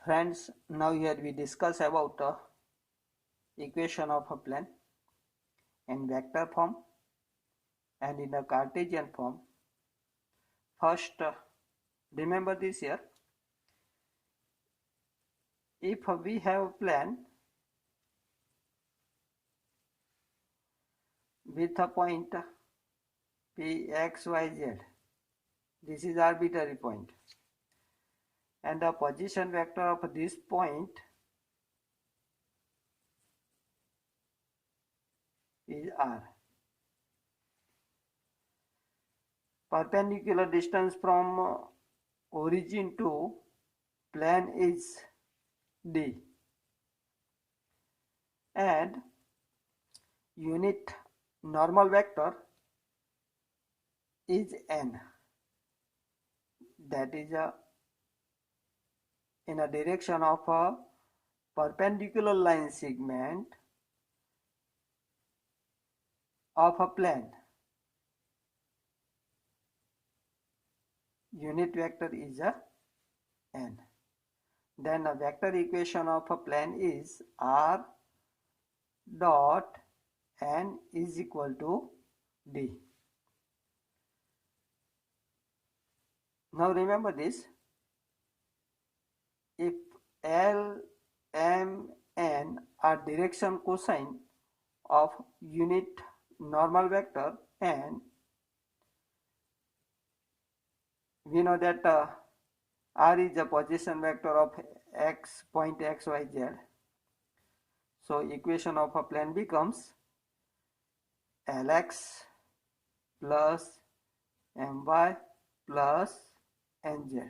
Friends, now here we discuss about equation of a plane in vector form and in a Cartesian form. First, remember this here. If we have a plane with a point P, X, Y, Z, this is arbitrary point, and the position vector of this point is R. Perpendicular distance from origin to plane is D, and unit normal vector is N, that is in a direction of a perpendicular line segment of a plane. Unit vector is N. Then a vector equation of a plane is R dot N is equal to D. Now remember this, if L, M, N are direction cosine of unit normal vector, and we know that R is the position vector of point X, Y, Z. So equation of a plane becomes Lx plus My plus Nz.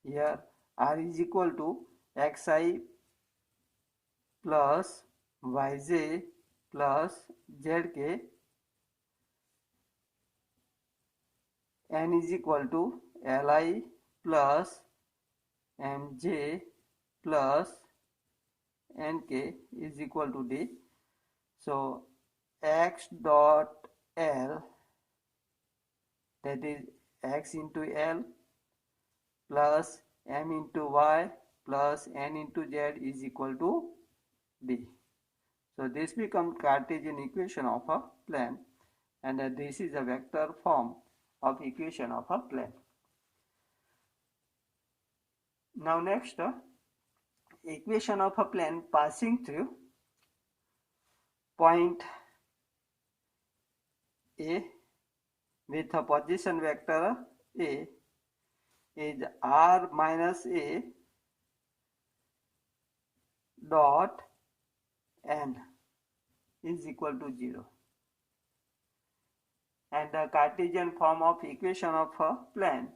Here R is equal to Xi plus Yj plus Zk. N is equal to Li plus Mj plus Nk is equal to D. So X dot L, that is X into L plus M into Y plus N into Z is equal to D. So this becomes Cartesian equation of a plane, and this is a vector form of equation of a plane. Now next, equation of a plane passing through point A with a position vector A is R minus A dot N is equal to 0. And the Cartesian form of equation of a plane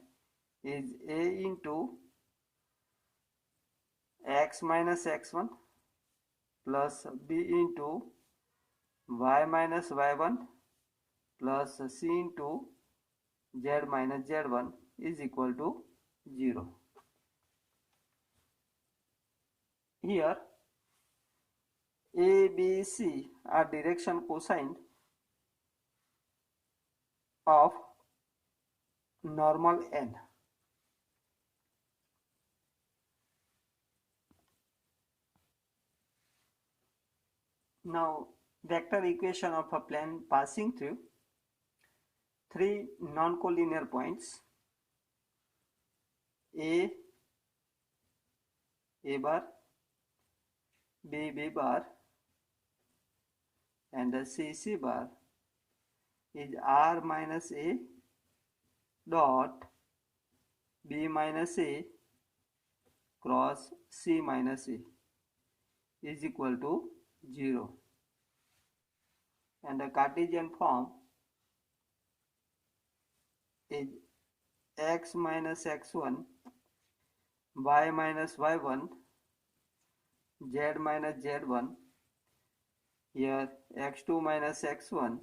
is A into X minus X1 plus B into Y minus Y1 plus C into Z minus Z1 is equal to 0. Here A, B, C are direction cosine of normal N. Now vector equation of a plane passing through three non-collinear points A bar, B bar and C bar is R minus A dot B minus A cross C minus A is equal to 0. And the Cartesian form is X minus X1, Y minus Y1, Z minus Z1. Here X2 minus X1,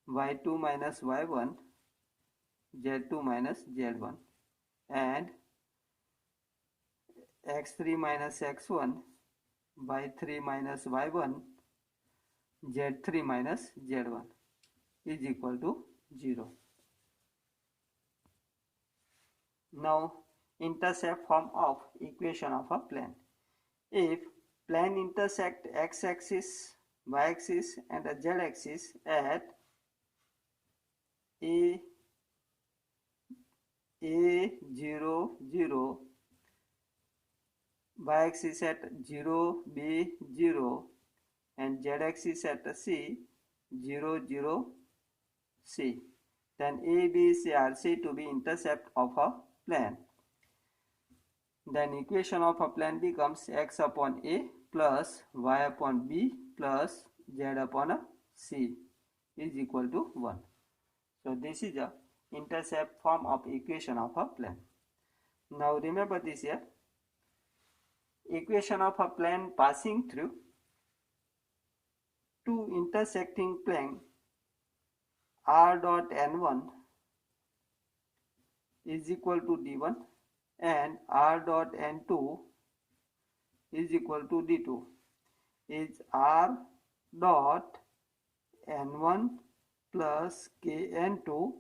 Y2 minus Y1, Z2 minus Z1, and X3 minus X1, Y3 minus Y1, Z3 minus Z1 is equal to 0. Now intercept form of equation of a plane. If plane intersect x-axis, y-axis and the z-axis at a0, 0, y-axis at 0, b, 0 and z-axis at c, 0, 0, c, then a, b, c are said to be intercept of a plane. Then equation of a plane becomes x upon a plus y upon b plus z upon a c is equal to 1. So this is the intercept form of equation of a plane. Now remember this here. Equation of a plane passing through two intersecting plane r dot n1 is equal to d1 and r dot n2 is equal to d2 is r dot n1 plus k n2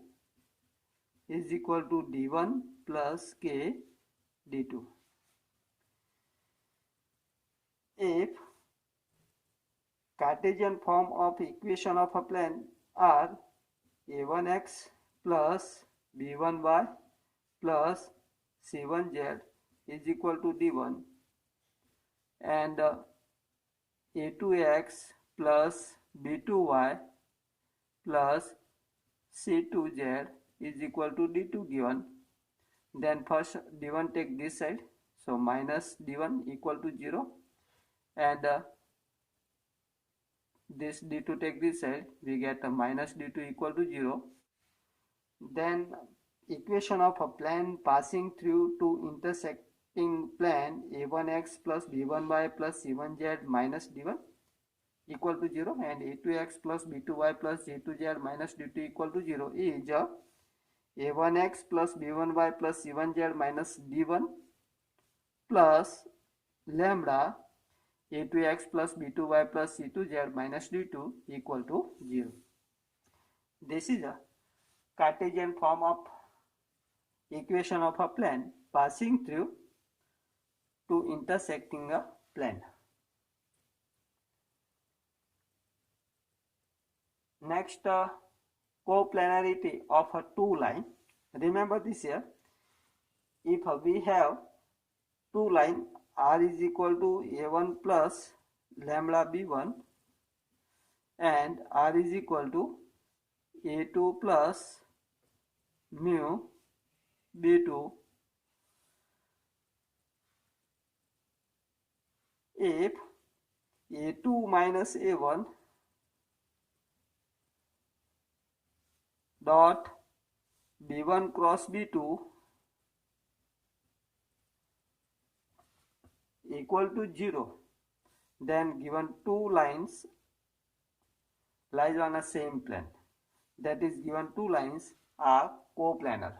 is equal to d1 plus k d2. If Cartesian form of equation of a plane are a1x plus b1y plus c1z is equal to d1 and a2x plus b2y plus c2z is equal to d2 given, then first d1 take this side, so minus d1 equal to 0 and this d2 take this side, we get a minus d2 equal to 0. Then equation of a plane passing through two intersecting plane a1x plus b1y plus c1z minus d1 equal to 0 and a2x plus b2y plus c2z minus d2 equal to 0 is a1x plus b1y plus c1z minus d1 plus lambda a2x plus b2y plus c2z minus d2 equal to 0. This is a Cartesian form of equation of a plane passing through two intersecting a plane. Next, coplanarity of a two line. Remember this here. If we have two line r is equal to a1 plus lambda b1 and r is equal to a2 plus mu b2, if a2 minus a1 dot b1 cross b2 equal to 0, then given two lines lies on a same plane, that is given two lines are coplanar,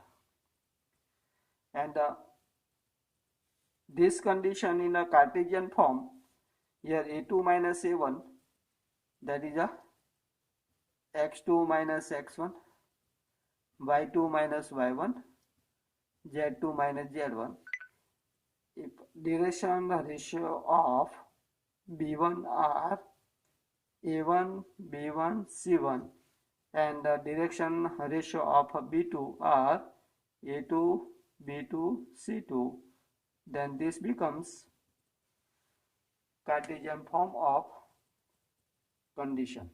and this condition in a Cartesian form, here a2 minus a1, that is a x2 minus x1, y2 minus y1, z2 minus z1. If direction ratio of b1 are a1, b1, c1 and the direction ratio of b2 are a2, b2, c2, then this becomes Cartesian form of condition.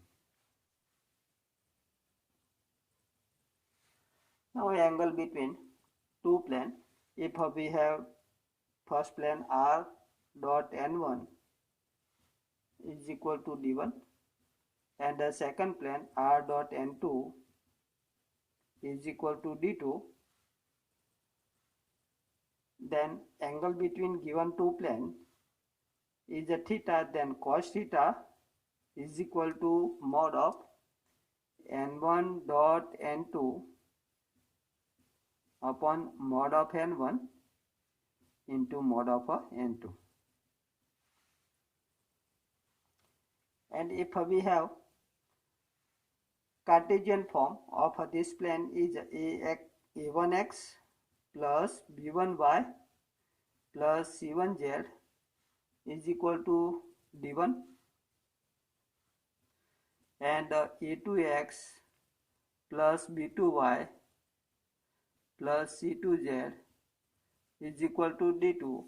Now angle between two plane, if we have first plane r dot n1 is equal to d1 and the second plane r dot n2 is equal to d2, then angle between given two plane is a theta, then cos theta is equal to mod of n1 dot n2 upon mod of n1 into mod of n2. And if we have Cartesian form of this plane is a1x plus b1y plus c1z is equal to d1, and a2x plus b2y plus c2z is equal to d2,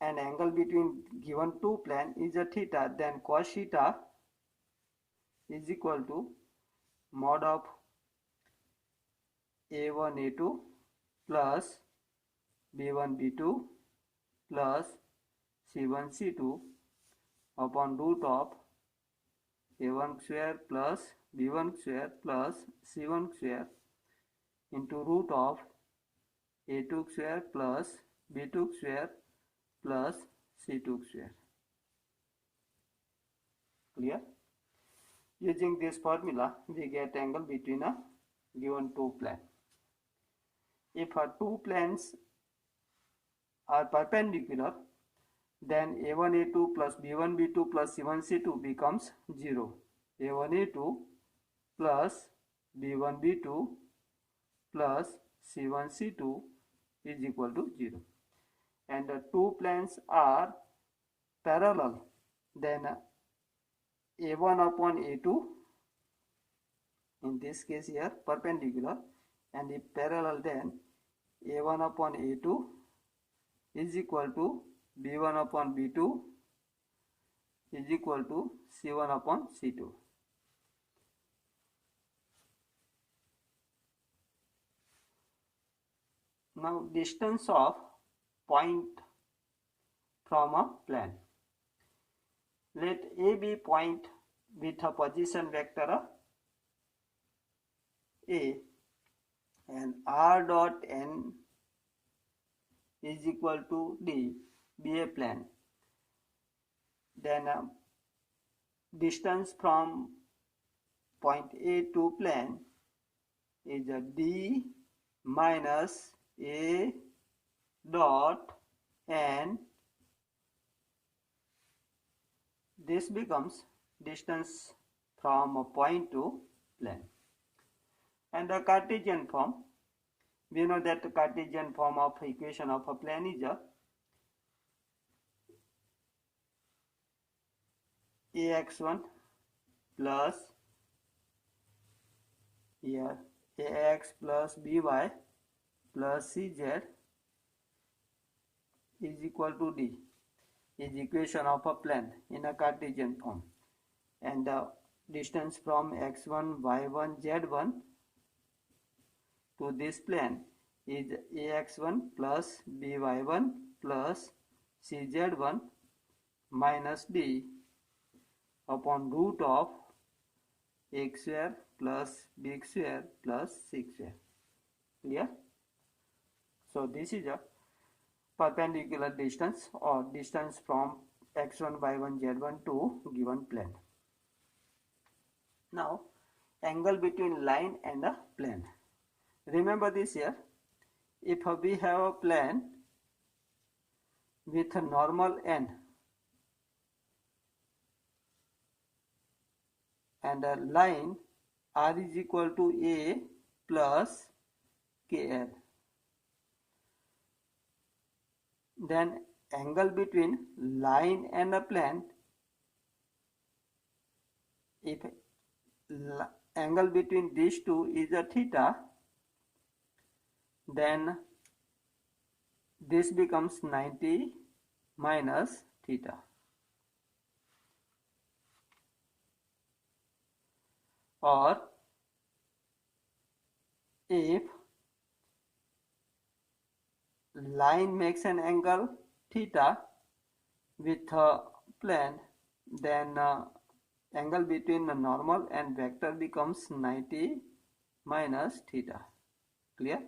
and angle between given two plane is a theta, then cos theta is equal to mod of a1 a2 plus b1 b2 plus c1 c2 upon root of a1 square plus b1 square plus c1 square into root of a2 square plus b2 square plus c2 square. Clear? Using this formula, we get angle between a given two plane. If two planes are perpendicular, then a1 a2 plus b1 b2 plus c1 c2 becomes 0. a1 a2 plus b1 b2 plus c1 c2 is equal to 0. And the two planes are parallel, then a1 upon a2, in this case here perpendicular, and if parallel, then a1 upon a2 is equal to b1 upon b2 is equal to c1 upon c2. Now distance of point from a plane. Let A be point with a position vector A, and r dot n is equal to D be a plane. Then distance from point A to plane is a D minus A dot n. This becomes distance from a point to plane. And the Cartesian form, we know that the Cartesian form of equation of a plane is ax1 plus here ax plus by plus cz is equal to d, is equation of a plane in a Cartesian form. And the distance from x1 y1 z1 to this plane is ax1 plus by1 plus cz1 minus d upon root of x square plus b square plus c square. Clear? So this is a perpendicular distance or distance from x1 y1 z1 to given plane. Now angle between line and a plane. Remember this here, if we have a plane with a normal n and a line r is equal to a plus kl, then angle between line and a plane, if angle between these two is a theta, then this becomes 90 minus theta. Or if line makes an angle theta with a plane, then angle between the normal and vector becomes 90 minus theta. Clear?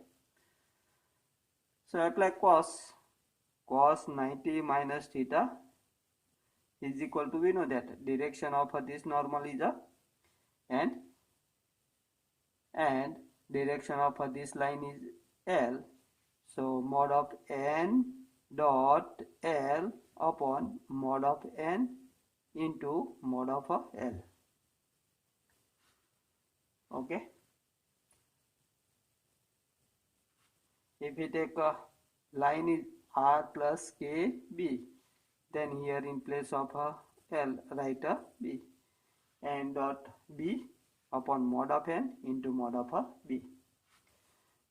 So apply cos 90 minus theta is equal to, we know that direction of this normal is a and direction of this line is L. So mod of n dot L upon mod of n into mod of L. Okay. If we take a line is R plus KB, then here in place of a L write a B, n dot B upon mod of n into mod of a B.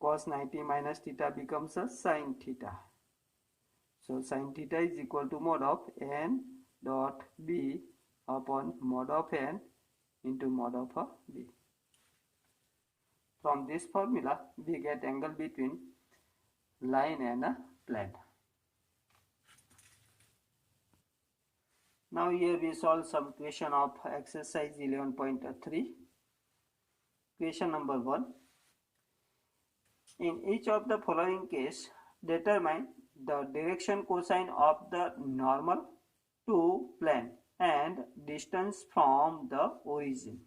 Cos 90 minus theta becomes a sin theta. So sin theta is equal to mod of n dot B upon mod of n into mod of a B. From this formula, we get angle between line and a plane. Now here we solve some question of exercise 11.3. Question number 1. In each of the following case, determine the direction cosine of the normal to plane and distance from the origin.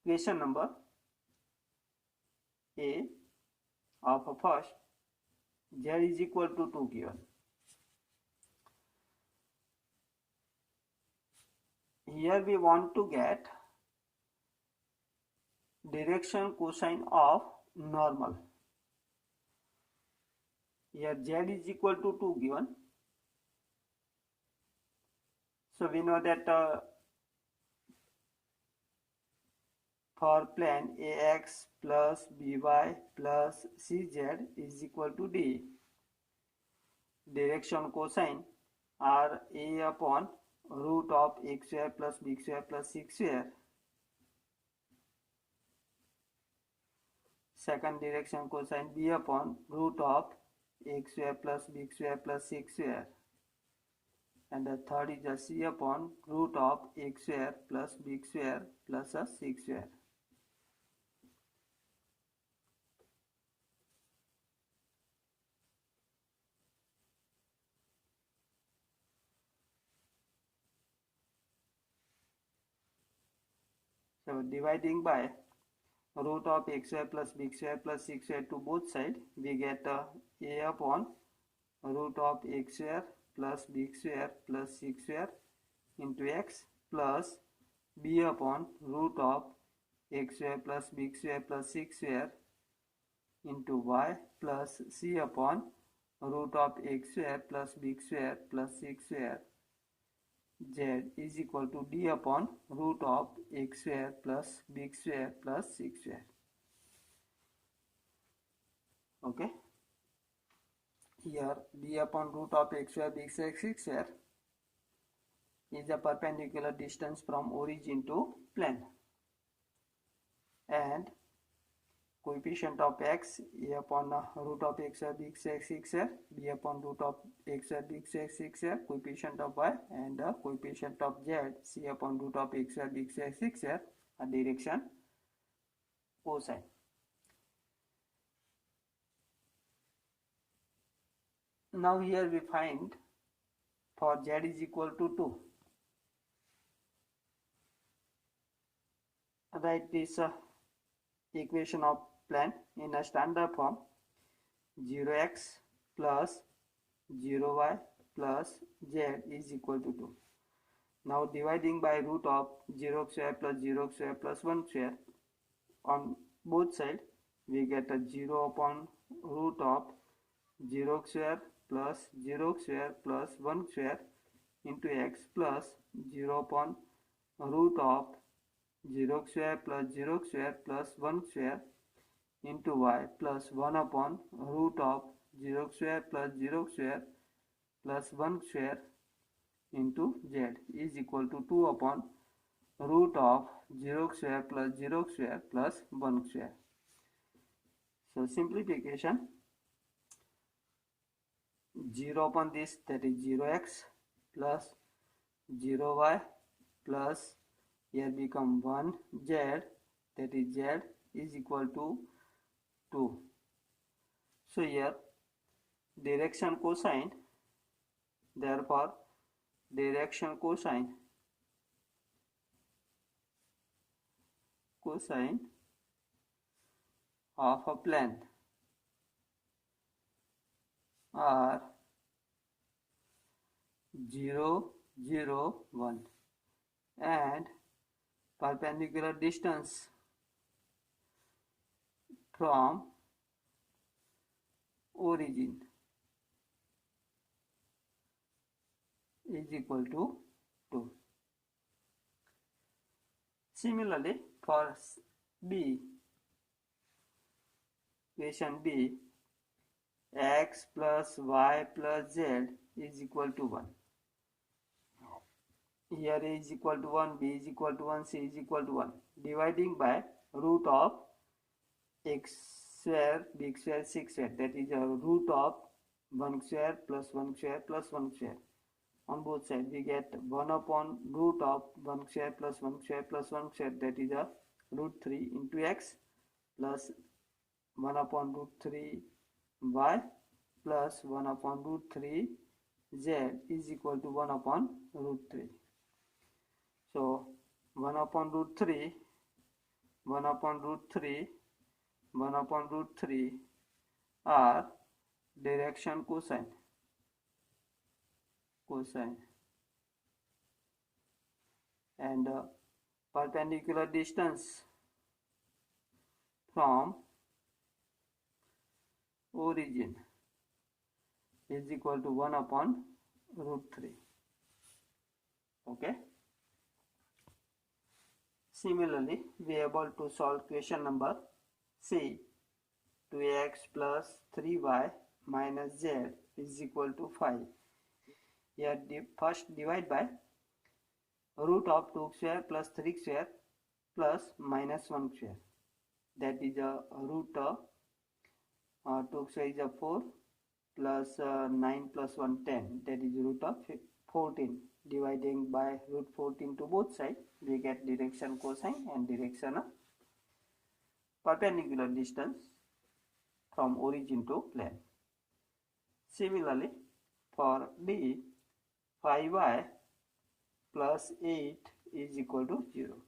Question number A of first, z is equal to 2 given. Here we want to get direction cosine of normal. Here z is equal to 2 given. So we know that for plane ax plus by plus cz is equal to d. Direction cosine are a upon root of x square plus b square plus c square. Second direction cosine b upon root of x square plus b square plus c square. And the third is a c upon root of x square plus b square plus a c square. So dividing by root of x square plus b square plus c square to both sides, we get a upon root of x square plus b square plus c square into x plus b upon root of x square plus b square plus c square into y plus c upon root of x square plus b square plus c square. Z is equal to d upon root of x square plus b square plus c square. Okay. Here d upon root of x square b square c square is the perpendicular distance from origin to plane, and coefficient of x a upon root of x square b square c square, b upon root of x square b square c square, coefficient of y, and coefficient of z c upon root of x square b square c square are direction cosine. Now here we find for z is equal to 2. Write this equation of plane in a standard form: 0x plus 0y plus z is equal to 2. Now dividing by root of 0 square plus 0 square plus 1 square on both sides, we get a 0 upon root of 0 square plus 0 square plus 1 square into x plus 0 upon root of 0 square plus 0 square plus 1 square into y plus 1 upon root of 0 square plus 0 square plus 1 square into z is equal to 2 upon root of 0 square plus 0 square plus 1 square. So simplification, 0 upon this, that is 0x plus 0y plus here become 1z, that is z is equal to 2. So here direction cosine, therefore direction cosine of a plane are 0, 0, 1, and perpendicular distance from origin is equal to 2. Similarly, for B, equation B, x plus y plus z is equal to 1. Here A is equal to 1, B is equal to 1, C is equal to 1. Dividing by root of x square, b square, 6 square. That is a root of 1 square plus 1 square plus 1 square. On both sides we get 1 upon root of 1 square plus 1 square plus 1 square. That is a root 3 into x plus 1 upon root 3 y plus 1 upon root 3 z is equal to 1 upon root 3. So 1 upon root 3, 1 upon root 3, 1 upon root 3 are direction cosine. And perpendicular distance from origin is equal to 1 upon root 3. Okay. Similarly, we are able to solve question number C. 2x plus 3y minus z is equal to 5. Here first divide by root of 2 square plus 3 square plus minus 1 square. That is a root of 2 square is a 4 plus 9 plus 1 10. That is root of 14. Dividing by root 14 to both sides, we get direction cosine and direction of perpendicular distance from origin to plane. Similarly, for D, 5y plus 8 is equal to 0.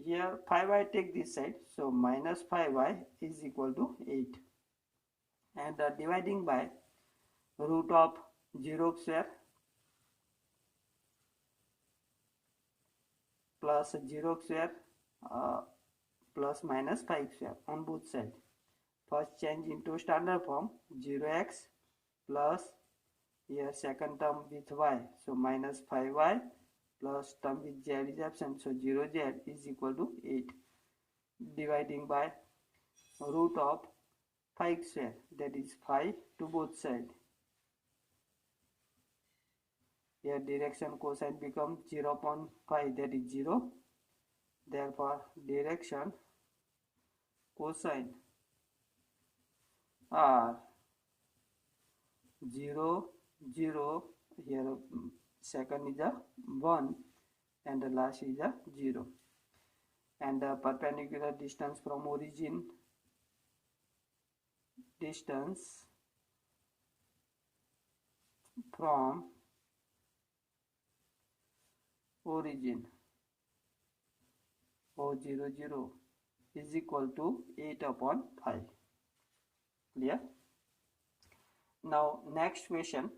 Here 5y take this side, so minus 5y is equal to 8. And dividing by root of 0 square plus 0 square plus minus 5 square on both sides. First change into standard form, 0x plus here second term with y, so minus 5y plus term with z is absent, so 0z is equal to 8. Dividing by root of 5 square, that is 5 to both sides. Here direction cosine becomes 0 upon 5, that is 0. Therefore direction cosine are 0, 0. Here second is a 1 and the last is a 0. And the perpendicular distance from origin O00 is equal to 8 upon 5. Clear? Now next question,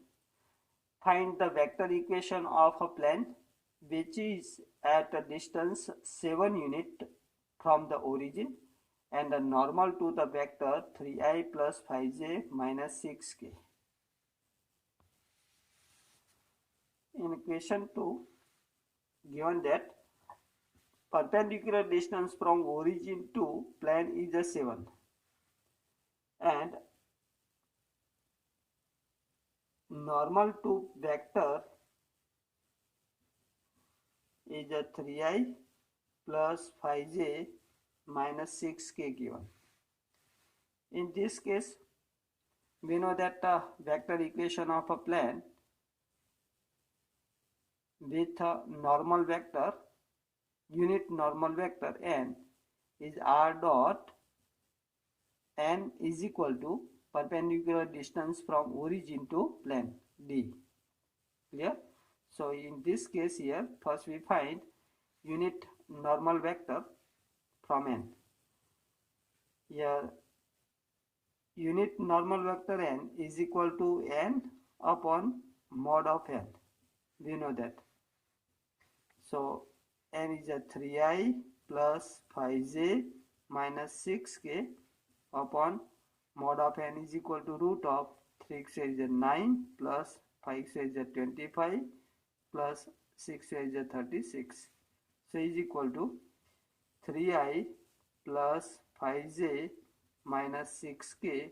find the vector equation of a plane which is at a distance 7 unit from the origin and a normal to the vector 3i plus 5j minus 6k. In question 2, given that perpendicular distance from origin to plane is a 7 and normal to vector is a 3i plus 5j minus 6k given. In this case, we know that the vector equation of a plane with a normal vector, unit normal vector n is r dot n is equal to perpendicular distance from origin to plane d. Clear? So in this case here, first we find unit normal vector from n. Here unit normal vector n is equal to n upon mod of n. We know that. So n is a 3i plus 5j minus 6k upon mod of n is equal to root of 3x is 9 plus 5x is 25 plus 6 is 36. So is equal to 3i plus 5j minus 6k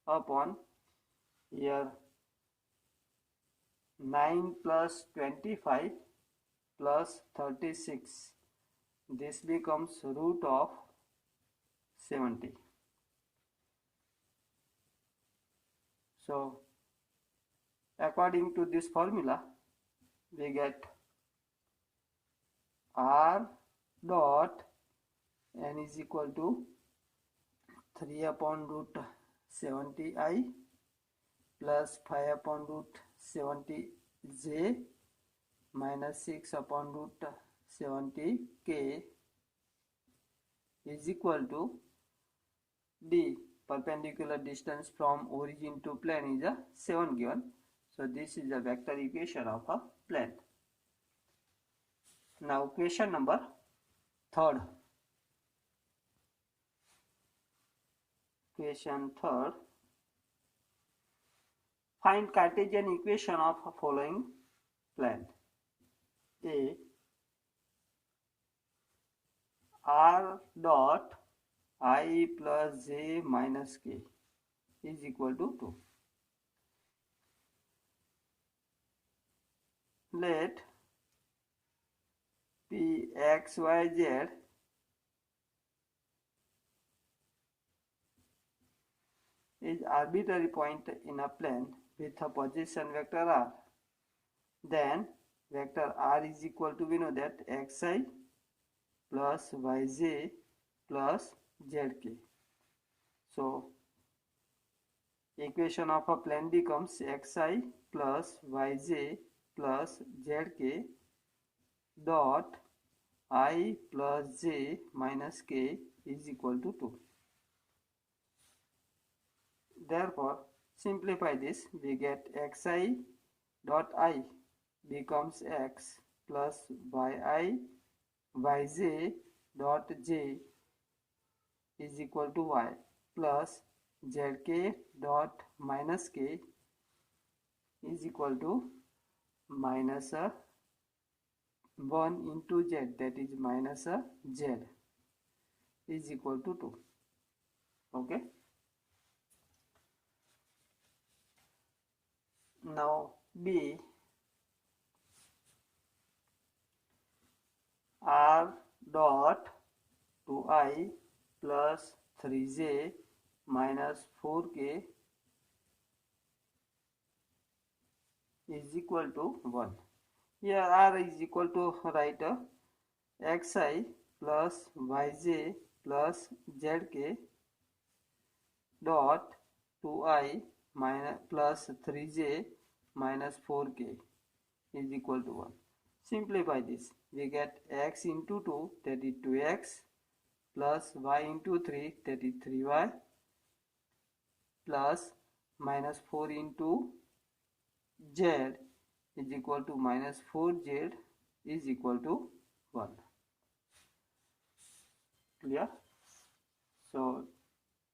upon here 9 plus 25 plus 36. This becomes root of 70. So according to this formula, we get r dot n is equal to 3 upon root 70i plus 5 upon root 70j minus 6 upon root 70k is equal to d, perpendicular distance from origin to plane is a 7 given. So this is a vector equation of a plane. Now question number 3rd. Question 3rd. Find Cartesian equation of following plane. A r dot I plus j minus k is equal to 2. Let p x y z is arbitrary point in a plane with a position vector r. Then vector r is equal to, we know that, xi plus yj plus zk. So equation of a plane becomes xi plus yj plus zk dot I plus j minus k is equal to 2. Therefore, simplify this, we get xi dot I becomes x plus yi yj dot j is equal to y plus zk dot minus k is equal to minus 1 into z, that is minus z is equal to 2. Okay. Now B, r dot 2i plus 3j minus 4k is equal to 1. Here r is equal to, write xi plus yj plus zk dot 2i minus plus 3j minus 4k is equal to 1. Simplify this, we get x into 2, that is 2x, plus y into 3, that is 3y, plus minus 4 into z is equal to minus 4z is equal to 1. Clear? So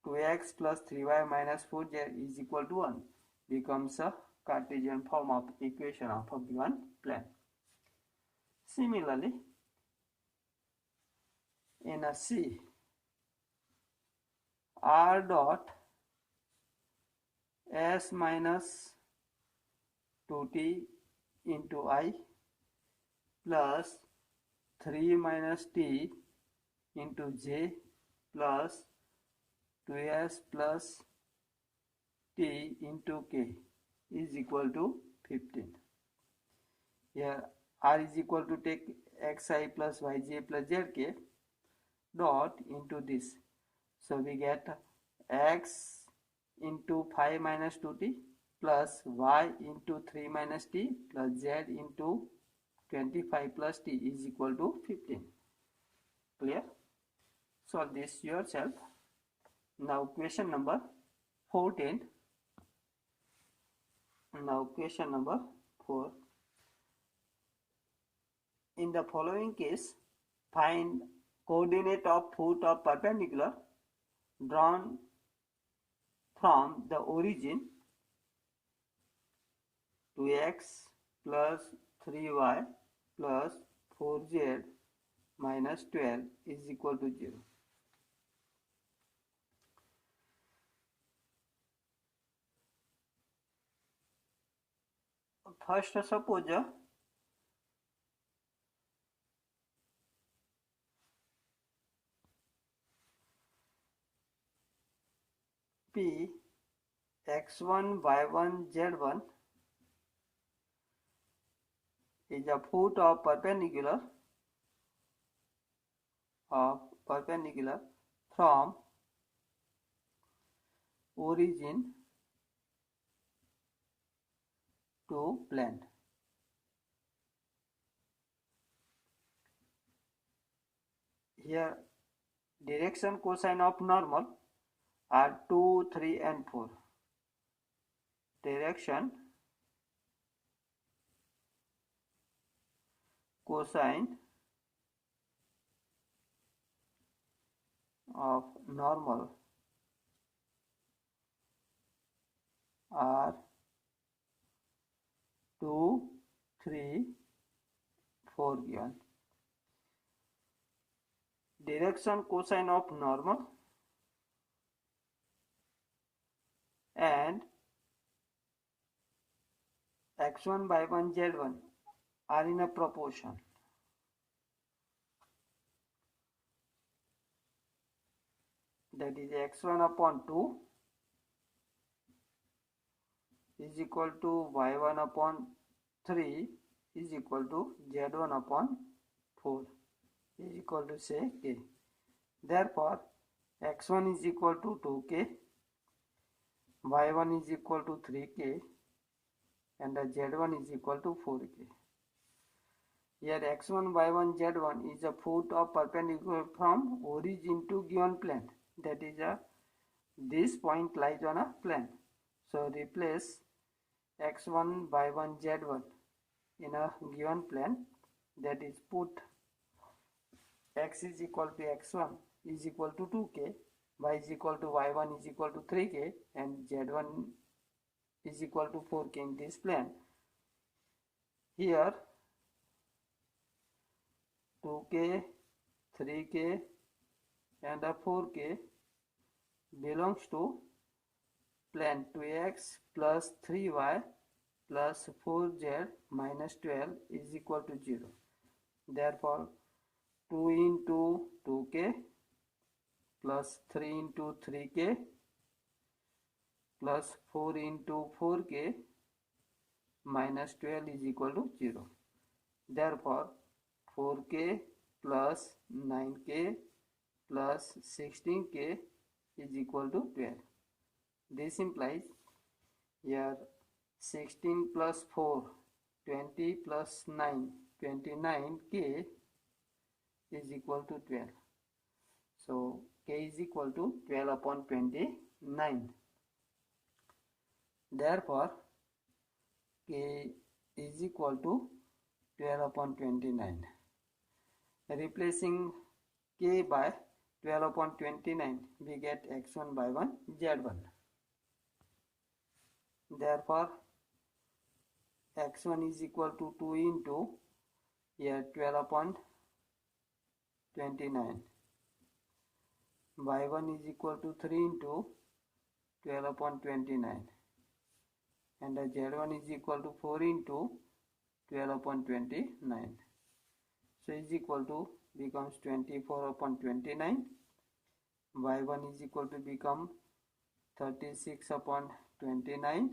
2x plus 3y minus 4z is equal to 1 becomes a Cartesian form of equation of a given plane. Similarly, in a C, r dot s minus 2t into I plus 3 minus t into j plus 2s plus t into k is equal to 15. Here r is equal to, take xi plus yj plus zk dot into this. So we get x into 5 minus 2t plus y into 3 minus t plus z into 25 plus t is equal to 15. Clear? Solve this yourself. Now question number 14. Now question number 4. In the following case, find coordinate of foot of perpendicular drawn from the origin to x plus 3y plus 4z minus 12 is equal to 0. First, suppose P x1, y1, z1 is a foot of perpendicular from origin to plane. Here direction cosine of normal are 2, 3 and 4. Direction cosine of normal are 2, 3, 4 given. Direction cosine of normal and x1, y1, z1 are in a proportion. That is x1 upon 2 is equal to y1 upon 3 is equal to z1 upon 4 is equal to say k. Therefore, x1 is equal to 2k, y1 is equal to 3k and the z1 is equal to 4k. Here x1, y1, z1 is a foot of perpendicular from origin to given plane. That is this point lies on a plane. So replace x1, y1, z1 in a given plane. That is put x is equal to x1 is equal to 2k, y is equal to y1 is equal to 3k and z1 is equal to 4k in this plane. Here 2k, 3k and 4k belongs to plane 2x plus 3y plus 4z minus 12 is equal to 0. Therefore, 2 into 2k plus 3 into 3k plus 4 into 4k minus 12 is equal to 0. Therefore, 4k plus 9k plus 16k is equal to 12. This implies here 16 plus 4, 20 plus 9, 29k is equal to 12. So k is equal to 12 upon 29. Therefore, k is equal to 12 upon 29. Replacing k by 12 upon 29, we get x1 by 1 z1. Therefore, x1 is equal to 2 into here 12 upon 29. y1 is equal to 3 into 12 upon 29. And the z1 is equal to 4 into 12 upon 29. So is equal to becomes 24 upon 29. y1 is equal to become 36 upon 29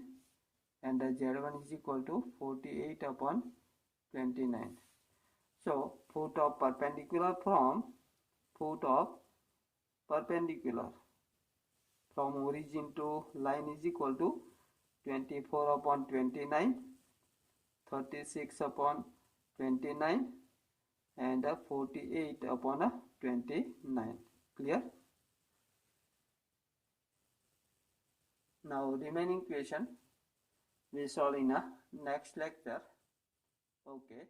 and the z1 is equal to 48 upon 29. So foot of perpendicular from origin to line is equal to 24 upon 29, 36 upon 29 and 48 upon 29. Clear? Now remaining question we solve in a next lecture. Okay.